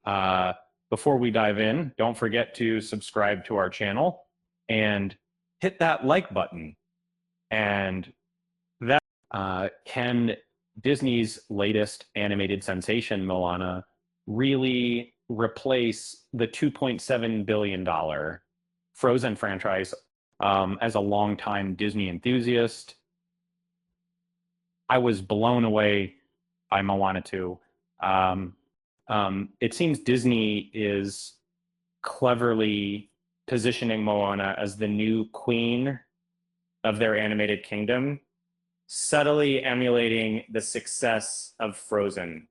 Uh, Before we dive in, don't forget to subscribe to our channel and hit that like button. And that can Disney's latest animated sensation, Moana, really replace the $2.7 billion Frozen franchise? As a longtime Disney enthusiast, I was blown away by Moana 2. Um, it seems Disney is cleverly positioning Moana as the new queen of their animated kingdom, subtly emulating the success of Frozen.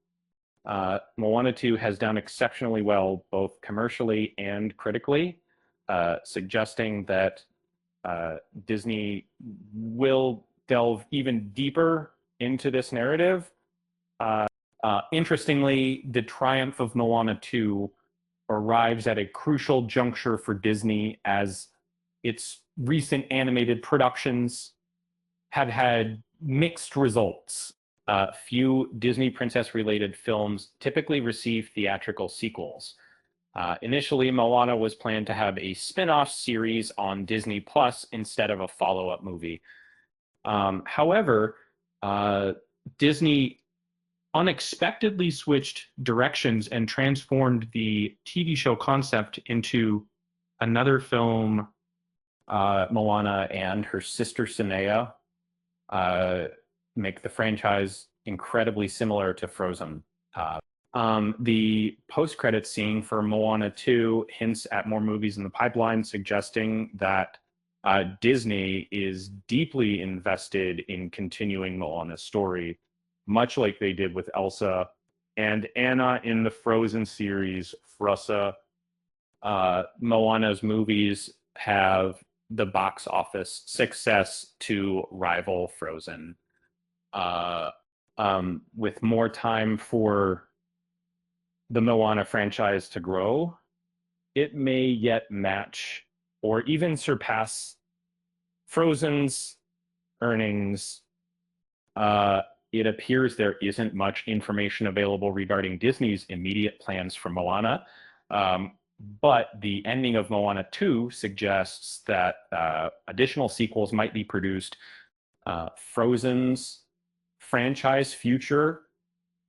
Moana 2 has done exceptionally well, both commercially and critically, suggesting that Disney will delve even deeper into this narrative. Interestingly, the triumph of Moana 2 arrives at a crucial juncture for Disney as its recent animated productions have had mixed results. Few Disney princess-related films typically receive theatrical sequels. Initially, Moana was planned to have a spin-off series on Disney Plus instead of a follow-up movie. However, Disney unexpectedly switched directions and transformed the TV show concept into another film, Moana and her sister Sinea, make the franchise incredibly similar to Frozen. The post-credits scene for Moana 2 hints at more movies in the pipeline, suggesting that Disney is deeply invested in continuing Moana's story, much like they did with Elsa and Anna in the Frozen series. Frussa, Moana's movies have the box office success to rival Frozen. With more time for the Moana franchise to grow, it may yet match or even surpass Frozen's earnings. It appears there isn't much information available regarding Disney's immediate plans for Moana, but the ending of Moana 2 suggests that additional sequels might be produced. Frozen's franchise future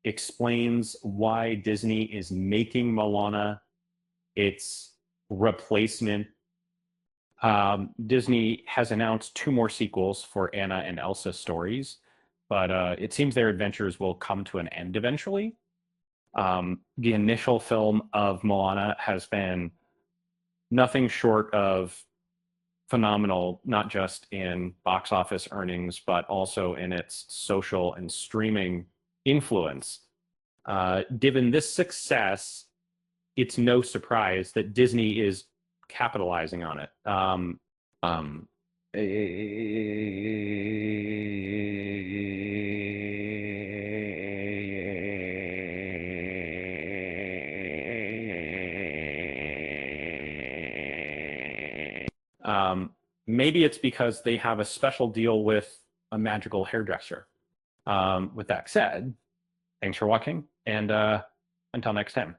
explains why Disney is making Moana its replacement. Disney has announced 2 more sequels for Anna and Elsa stories, but it seems their adventures will come to an end eventually. The initial film of Moana has been nothing short of phenomenal, not just in box office earnings, but also in its social and streaming influence. Given this success, it's no surprise that Disney is capitalizing on it. Maybe it's because they have a special deal with a magical hairdresser. With that said, thanks for watching, and until next time.